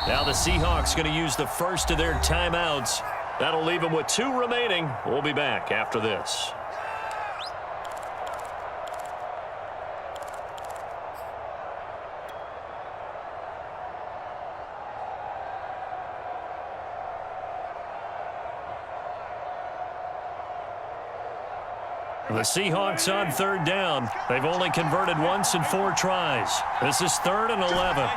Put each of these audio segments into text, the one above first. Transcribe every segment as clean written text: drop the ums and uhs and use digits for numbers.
Now the Seahawks going to use the first of their timeouts. That'll leave them with 2 remaining. We'll be back after this. The Seahawks on 3rd down. They've only converted once in 4 tries. This is 3rd and 11.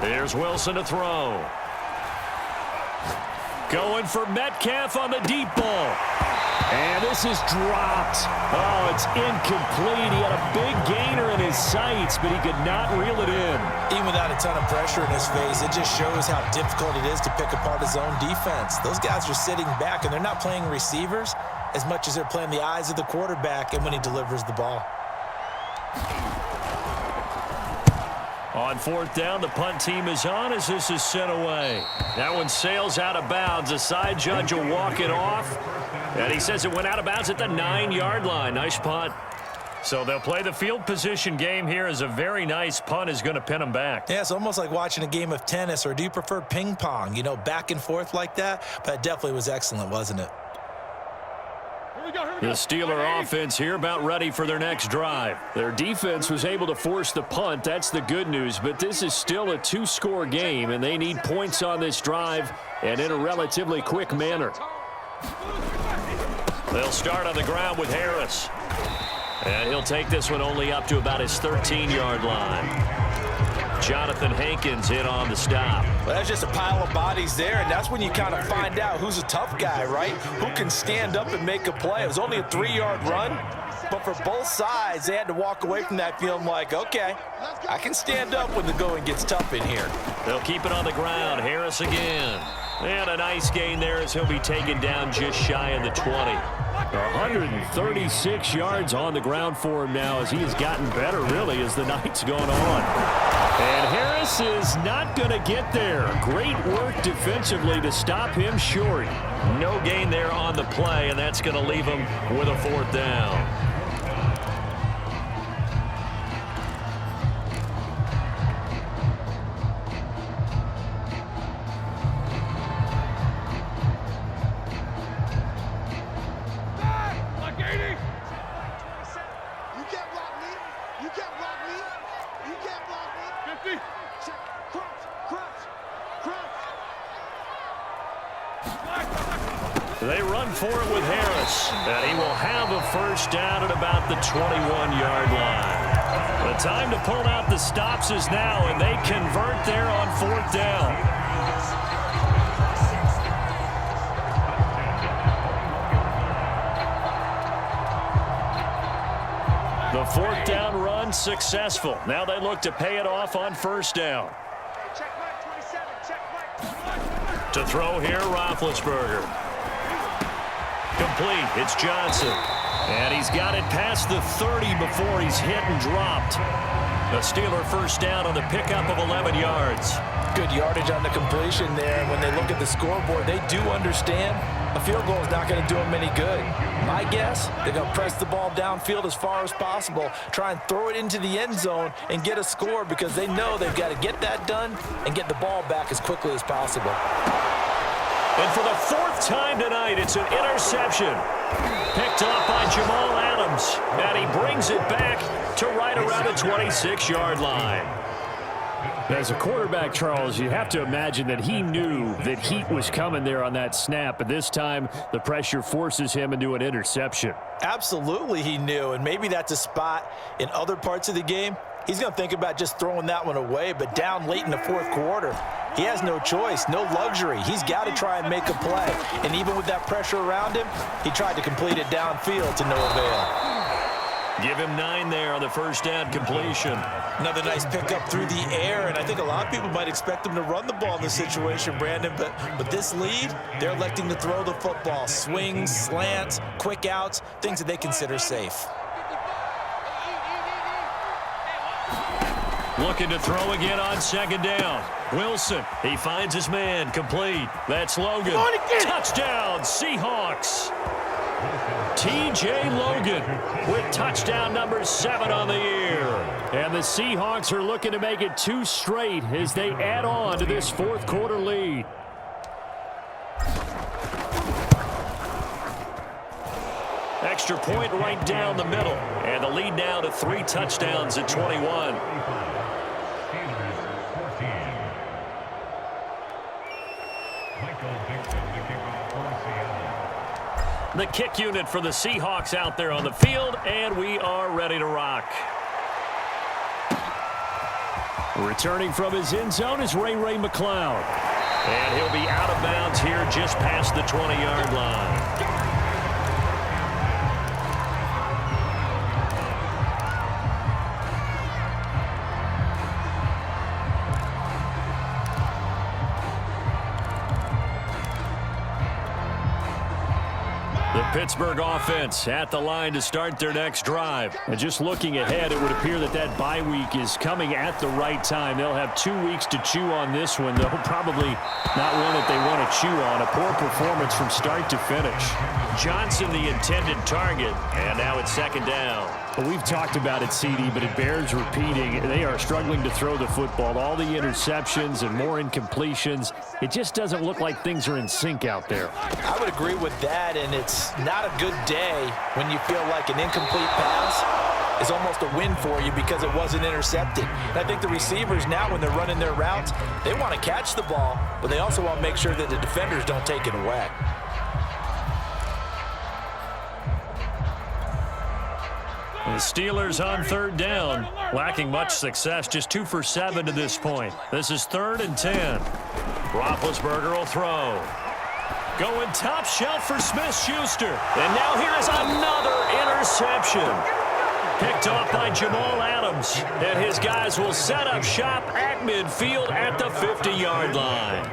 Here's Wilson to throw. Going for Metcalf on the deep ball. And this is dropped. Oh, it's incomplete. He had a big gainer in his sights, but he could not reel it in. Even without a ton of pressure in his face, it just shows how difficult it is to pick apart his own defense. Those guys are sitting back, and they're not playing receivers as much as they're playing the eyes of the quarterback and when he delivers the ball. On 4th down, the punt team is on as this is sent away. That one sails out of bounds. The side judge will walk it off. And he says it went out of bounds at the 9-yard line. Nice punt. So they'll play the field position game here as a very nice punt is going to pin them back. Yeah, it's almost like watching a game of tennis, or do you prefer ping pong? You know, back and forth like that? But it definitely was excellent, wasn't it? The Steeler offense here about ready for their next drive. Their defense was able to force the punt. That's the good news. But this is still a 2-score game, and they need points on this drive and in a relatively quick manner. They'll start on the ground with Harris. And he'll take this one only up to about his 13-yard line. Jonathan Hankins in on the stop. Well, that's just a pile of bodies there, and that's when you kind of find out who's a tough guy, right? Who can stand up and make a play. It was only a 3-yard run, but for both sides, they had to walk away from that feeling like, okay, I can stand up when the going gets tough in here. They'll keep it on the ground. Harris again. And a nice gain there as he'll be taken down just shy of the 20. 136 yards on the ground for him now as he has gotten better, really, as the night's gone on. And Harris is not going to get there. Great work defensively to stop him short. No gain there on the play, and that's going to leave him with a 4th down. They run for it with Harris, and he will have a 1st down at about the 21-yard line. The time to pull out the stops is now, and they convert there on 4th down. The 4th down run successful. Now they look to pay it off on 1st down. To throw here, Roethlisberger. Complete. It's Johnson. And he's got it past the 30 before he's hit and dropped. The Steeler 1st down on the pickup of 11 yards. Good yardage on the completion there. When they look at the scoreboard, they do understand a field goal is not going to do them any good. My guess, they're going to press the ball downfield as far as possible, try and throw it into the end zone and get a score because they know they've got to get that done and get the ball back as quickly as possible. And for the 4th time tonight, it's an interception. Picked off by Jamal Adams. And he brings it back to right around the 26-yard line. As a quarterback, Charles, you have to imagine that he knew that heat was coming there on that snap. But this time, the pressure forces him into an interception. Absolutely he knew, and maybe that's a spot in other parts of the game. He's going to think about just throwing that one away, but down late in the 4th quarter, he has no choice, no luxury. He's got to try and make a play. And even with that pressure around him, he tried to complete it downfield to no avail. Give him 9 there on the 1st down completion. Another nice pickup through the air, and I think a lot of people might expect him to run the ball in this situation, Brandon, but with this lead, they're electing to throw the football. Swings, slants, quick outs, things that they consider safe. Looking to throw again on second down. Wilson, he finds his man, complete. That's Logan. Touchdown, Seahawks. T.J. Logan with touchdown number 7 on the year. And the Seahawks are looking to make it 2 straight as they add on to this fourth quarter lead. Extra point right down the middle. And the lead now to 3 touchdowns at 21. The kick unit for the Seahawks out there on the field, and we are ready to rock. Returning from his end zone is Ray McCloud. And he'll be out of bounds here just past the 20-yard line. Pittsburgh offense at the line to start their next drive. And just looking ahead, it would appear that bye week is coming at the right time. They'll have 2 weeks to chew on this one, though probably not one that they want to chew on. A poor performance from start to finish. Johnson, the intended target, and now it's second down. Well, we've talked about it, CD, but it bears repeating. They are struggling to throw the football. All the interceptions and more incompletions. It just doesn't look like things are in sync out there. I would agree with that, and it's not a good day when you feel like an incomplete pass is almost a win for you because it wasn't intercepted. And I think the receivers now, when they're running their routes, they want to catch the ball, but they also want to make sure that the defenders don't take it away. The Steelers on third down, lacking much success, just 2 for 7 to this point. This is 3rd and 10. Roethlisberger will throw. Going top shelf for Smith-Schuster. And now here is another interception. Picked off by Jamal Adams. And his guys will set up shop at midfield at the 50-yard line.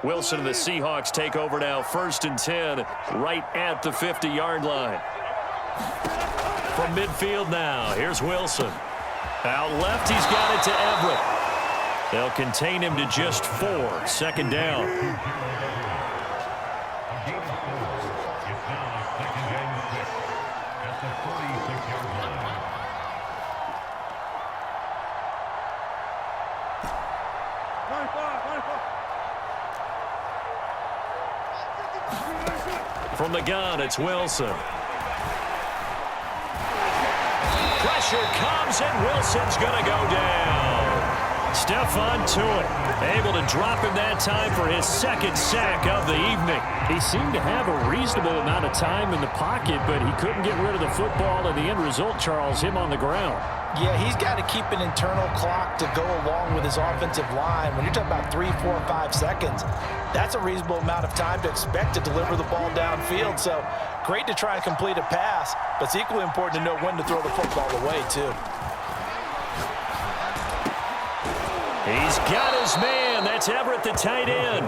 Wilson and the Seahawks take over now, 1st and 10, right at the 50-yard line. From midfield now, here's Wilson. Out left, he's got it to Everett. They'll contain him to just 4, 2nd down. From the gun, it's Wilson. Pressure comes, and Wilson's going to go down. Stephon Tuitt able to drop him that time for his 2nd sack of the evening. He seemed to have a reasonable amount of time in the pocket, but he couldn't get rid of the football, and the end result, Charles, him on the ground. Yeah, he's got to keep an internal clock to go along with his offensive line. When you're talking about 3, 4, 5 seconds, that's a reasonable amount of time to expect to deliver the ball downfield. So great to try and complete a pass, but it's equally important to know when to throw the football away, too. He's got his man. That's Everett, the tight end.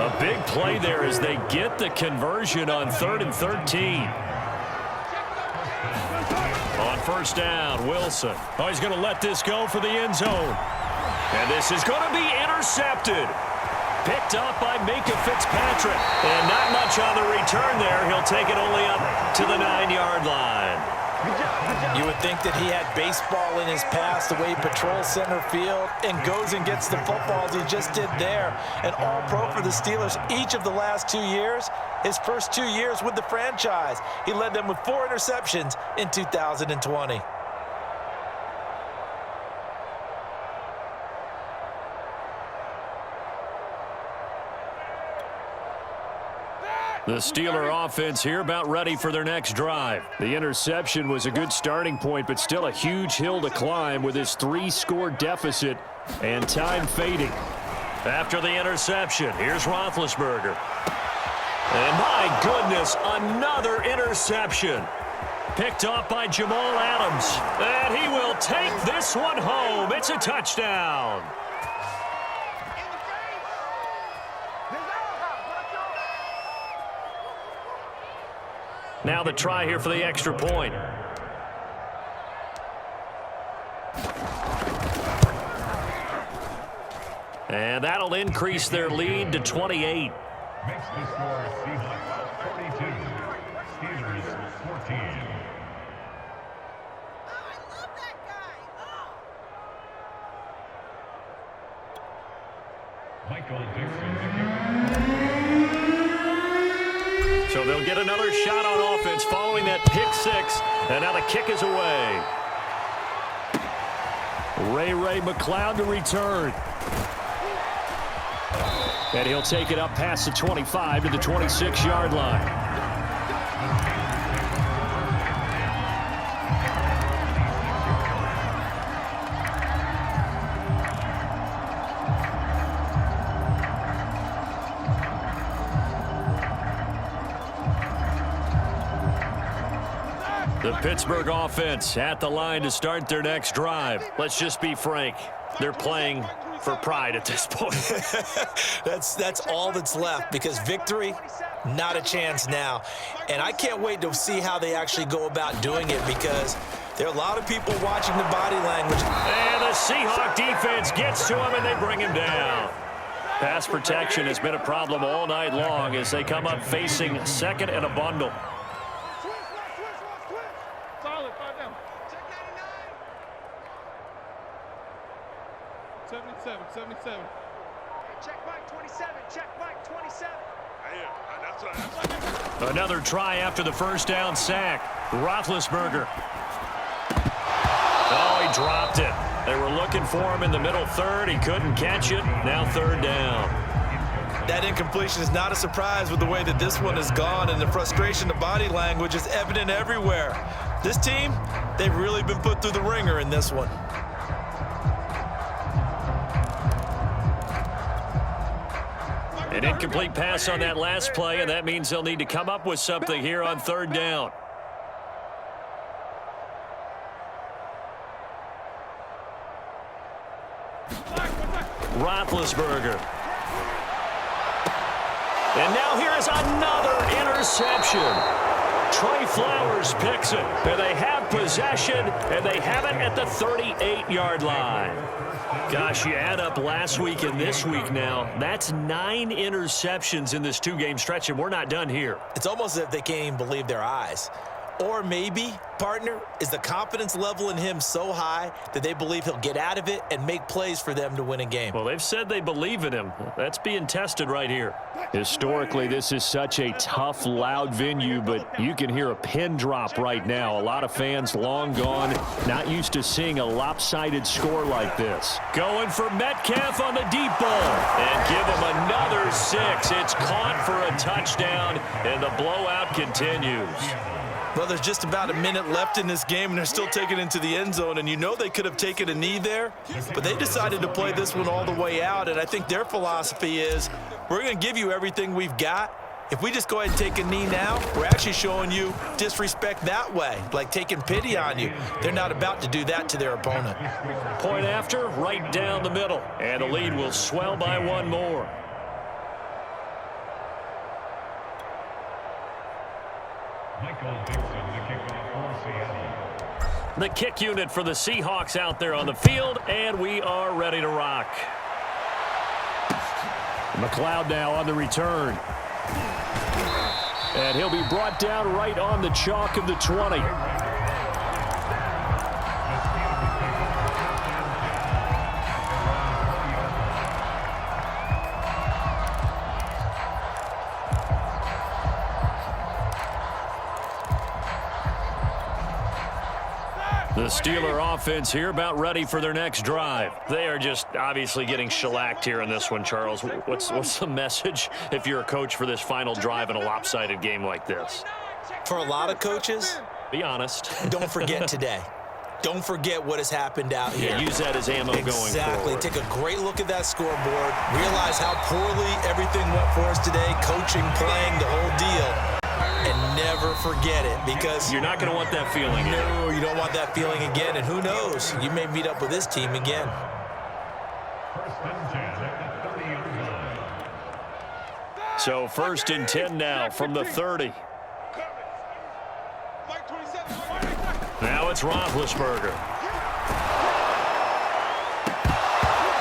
A big play there as they get the conversion on 3rd and 13. On 1st down, Wilson. Oh, he's going to let this go for the end zone. And this is going to be intercepted. Picked up by Minka Fitzpatrick. And not much on the return there. He'll take it only up to the 9-yard line. You would think that he had baseball in his past, the way he patrols center field and goes and gets the football as he just did there. An all-pro for the Steelers each of the last 2 years. His first 2 years with the franchise, he led them with 4 interceptions in 2020. The Steeler offense here about ready for their next drive. The interception was a good starting point, but still a huge hill to climb with this 3-score deficit and time fading. After the interception, here's Roethlisberger. And my goodness, another interception. Picked off by Jamal Adams. And he will take this one home. It's a touchdown. Now the try here for the extra point. And that'll increase their lead to 28. Makes the score Seahawks 42, Steelers 14. Michael Dixon, the kicker. So they'll get another shot on offense following that pick six. And now the kick is away. Ray McCloud to return. And he'll take it up past the 25 to the 26-yard line. The Pittsburgh offense at the line to start their next drive. Let's just be frank. They're playing for pride at this point. That's all that's left, because victory, not a chance now. And I can't wait to see how they actually go about doing it, because there are a lot of people watching the body language. And the Seahawk defense gets to him, and they bring him down. Pass protection has been a problem all night long as they come up facing second and a bundle. Solid, 5 down. 77. Check Mike 27. Check Mike 27. Another try after the first down sack. Roethlisberger. Oh, he dropped it. They were looking for him in the middle third. He couldn't catch it. Now third down. That incompletion is not a surprise with the way that this one has gone, and the frustration, the body language is evident everywhere. This team, they've really been put through the ringer in this one. An incomplete pass on that last play, and that means they'll need to come up with something here on third down. Roethlisberger. And now here is another interception. Trey Flowers picks it, and they have possession, and they have it at the 38-yard line. Gosh, you add up last week and this week now, that's 9 interceptions in this 2-game stretch, and we're not done here. It's almost as if they can't even believe their eyes. Or maybe, partner, is the confidence level in him so high that they believe he'll get out of it and make plays for them to win a game. Well, they've said they believe in him. That's being tested right here. Historically, this is such a tough, loud venue, but you can hear a pin drop right now. A lot of fans long gone, not used to seeing a lopsided score like this. Going for Metcalf on the deep ball. And give him another 6. It's caught for a touchdown, and the blowout continues. Well, there's just about a minute left in this game, and they're still taking it into the end zone. And you know they could have taken a knee there, but they decided to play this one all the way out. And I think their philosophy is, we're going to give you everything we've got. If we just go ahead and take a knee now, we're actually showing you disrespect that way, like taking pity on you. They're not about to do that to their opponent. Point after, right down the middle. And the lead will swell by 1 more. Michael Dixon, the kickoff for Seattle. The kick unit for the Seahawks out there on the field, and we are ready to rock. McCloud now on the return. And he'll be brought down right on the chalk of the 20. The The Steeler offense here about ready for their next drive. They are just obviously getting shellacked here in this one, Charles. What's the message if you're a coach for this final drive in a lopsided game like this? For a lot of coaches, be honest. Don't forget today. Don't forget what has happened out here. Yeah, use that as ammo going forward. Exactly. Take a great look at that scoreboard. Realize how poorly everything went for us today. Coaching, playing, the whole deal. And never forget it, because you're not going to want that feeling. No, you don't want that feeling again. And who knows? You may meet up with this team again. First and 10 at the 30-yard line. So 1st and 10 now from the 30. Now it's Roethlisberger.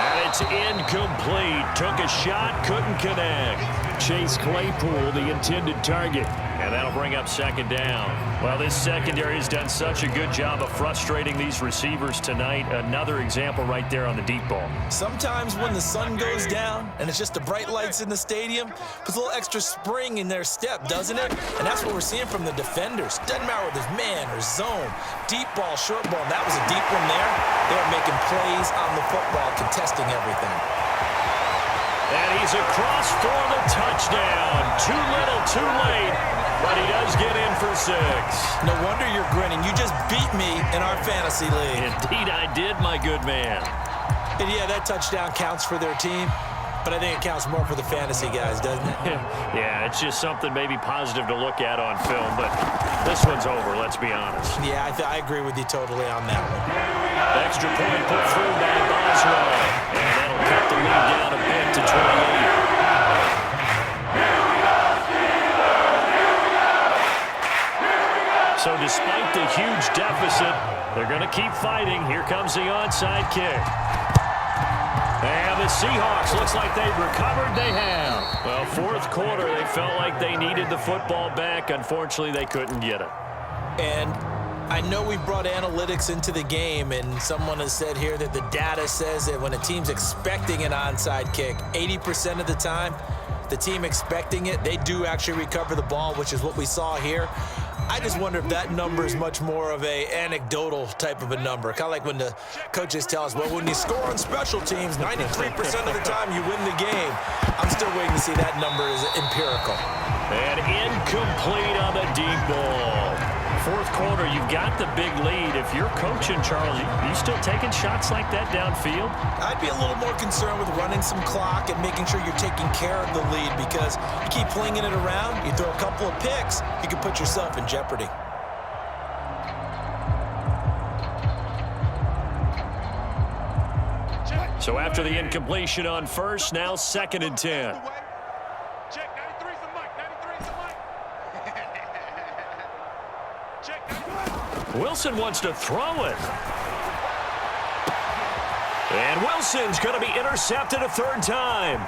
And it's incomplete. Took a shot, couldn't connect. Chase Claypool, the intended target. And that'll bring up 2nd down. Well, this secondary has done such a good job of frustrating these receivers tonight. Another example right there on the deep ball. Sometimes when the sun goes down and it's just the bright lights in the stadium, puts a little extra spring in their step, doesn't it? And that's what we're seeing from the defenders. Doesn't matter whether it's man or zone, deep ball, short ball. That was a deep one there. They were making plays on the football, contesting everything. And he's across for the touchdown. Too little, too late. But he does get in for 6. No wonder you're grinning. You just beat me in our fantasy league. Indeed I did, my good man. And yeah, that touchdown counts for their team, but I think it counts more for the fantasy guys, doesn't it? Yeah, it's just something maybe positive to look at on film, but this one's over, let's be honest. Yeah, I agree with you totally on that one. Extra point put through by Boswell, and that'll cut the lead down a bit to 28. So despite the huge deficit, they're going to keep fighting. Here comes the onside kick. And the Seahawks, looks like they've recovered. They have. Well, 4th quarter, they felt like they needed the football back. Unfortunately, they couldn't get it. And I know we brought analytics into the game, and someone has said here that the data says that when a team's expecting an onside kick, 80% of the time, the team expecting it, they do actually recover the ball, which is what we saw here. I just wonder if that number is much more of a anecdotal type of a number. Kind of like when the coaches tell us, well, when you score on special teams, 93% of the time you win the game. I'm still waiting to see that number is empirical. And incomplete on the deep ball. 4th quarter, you've got the big lead. If you're coaching, Charles, you still taking shots like that downfield? I'd be a little more concerned with running some clock and making sure you're taking care of the lead, because you keep flinging it around, you throw a couple of picks, you can put yourself in jeopardy. So after the incompletion on 1st, now 2nd and 10. Check, 93's the mic, 93's the mic. Check, Wilson wants to throw it. And Wilson's going to be intercepted a 3rd time.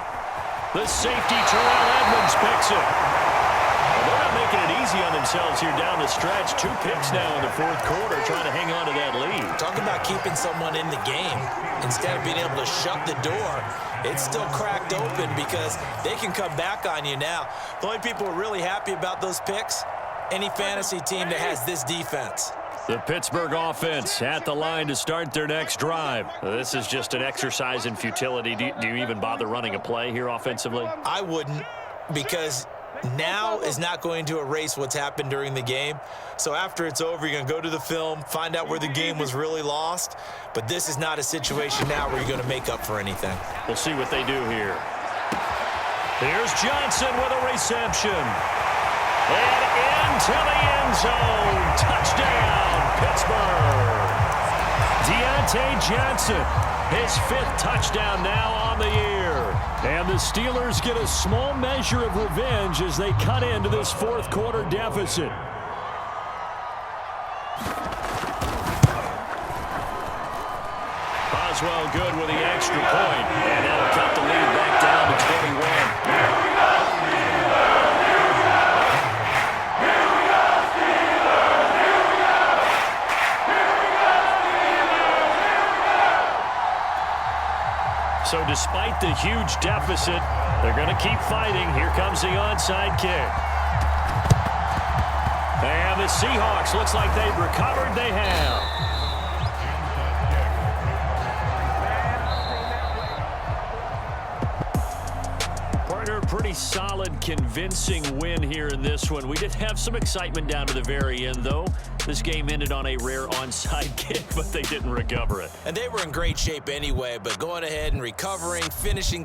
The safety, Terrell Edmonds, picks it. Well, they're not making it easy on themselves here down the stretch. 2 picks now in the 4th quarter, trying to hang on to that lead. Talk about keeping someone in the game. Instead of being able to shut the door, it's still cracked open because they can come back on you now. The only people who are really happy about those picks, any fantasy team that has this defense. The Pittsburgh offense at the line to start their next drive. This is just an exercise in futility. Do you even bother running a play here offensively? I wouldn't, because now is not going to erase what's happened during the game. So after it's over, you're going to go to the film, find out where the game was really lost. But this is not a situation now where you're going to make up for anything. We'll see what they do here. Here's Johnson with a reception. And into the end zone. Touchdown, Pittsburgh. Deontay Johnson, his 5th touchdown now on the year. And the Steelers get a small measure of revenge as they cut into this 4th quarter deficit. Boswell good with the extra point. And that'll cut the lead back down to 21. So despite the huge deficit, they're going to keep fighting. Here comes the onside kick. And the Seahawks, looks like they've recovered. They have. solid, convincing win here in this one. We did have some excitement down to the very end, though. This game ended on a rare onside kick, but they didn't recover it. And they were in great shape anyway, but going ahead and recovering, finishing